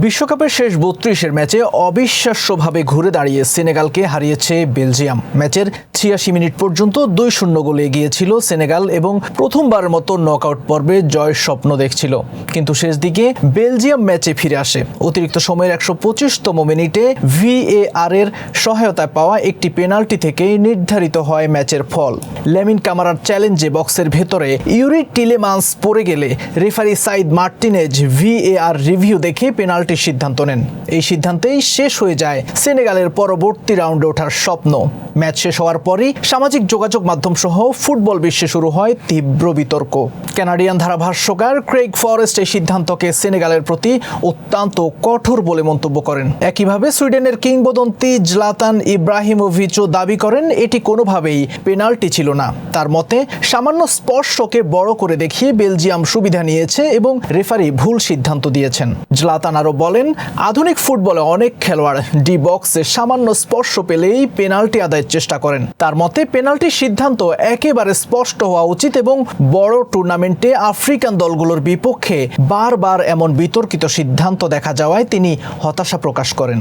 বিশ্বকাপের শেষ ৩২-এর ম্যাচে অবিশ্বাস্যভাবে ঘুরে দাঁড়িয়ে সেনেগালকে হারিয়েছে বেলজিয়াম। ম্যাচের ৮৬ মিনিট পর্যন্ত ২-০ গোলে এগিয়েছিল সেনেগাল এবং প্রথমবারের মতো নকআউট পর্বে জয়ের স্বপ্ন দেখছিল। কিন্তু শেষ দিকে বেলজিয়াম ম্যাচে ফিরে আসে। অতিরিক্ত সময়ের ১২৫তম মিনিটে VAR এর সহায়তায় পাওয়া একটি পেনাল্টি থেকে নির্ধারিত হয় ম্যাচের ফল। ল্যামিন কামারার চ্যালেঞ্জে বক্সের ভেতরে ইউরি টিলেমান্স পড়ে গেলে referee Said Martinez VAR review দেখে পেনাল্টির সিদ্ধান্ত নেন। এই সিদ্ধান্তেই শেষ হয়ে যায় সেনেগালের পরবর্তী রাউন্ডে ওঠার স্বপ্ন। ম্যাচ শেষ হওয়ার পরই সামাজিক যোগাযোগ মাধ্যম সহ ফুটবল বিশ্বে শুরু হয় তীব্র বিতর্ক। কানাডিয়ান ধারাভাষ্যকার ক্রেইগ ফরেস্ট এই সিদ্ধান্তকে সেনেগালের প্রতি অত্যন্ত কঠোর বলে মন্তব্য করেন। একইভাবে সুইডেনের কিংবদন্তি জ্লাতান ইব্রাহিমোভিচও দাবি করেন এটি কোনোভাবেই পেনাল্টি ছিল না। তার মতে সামান্য স্পর্শকে বড় করে দেখিয়ে বেলজিয়াম সুবিধা নিয়েছে এবং রেফারি ভুল সিদ্ধান্ত দিয়েছেন। জ্লাতান আরও বলেন, আধুনিক ফুটবলে অনেক খেলোয়াড় ডি বক্সে সামান্য স্পর্শ পেলেই পেনাল্টি আদায়ের চেষ্টা করেন। তার মতে পেনাল্টির সিদ্ধান্ত একেবারে স্পষ্ট হওয়া উচিত এবং বড় টুর্নামেন্টে আফ্রিকান দলগুলোর বিপক্ষে বারবার এমন বিতর্কিত সিদ্ধান্ত দেখা যাওয়ায় তিনি হতাশা প্রকাশ করেন।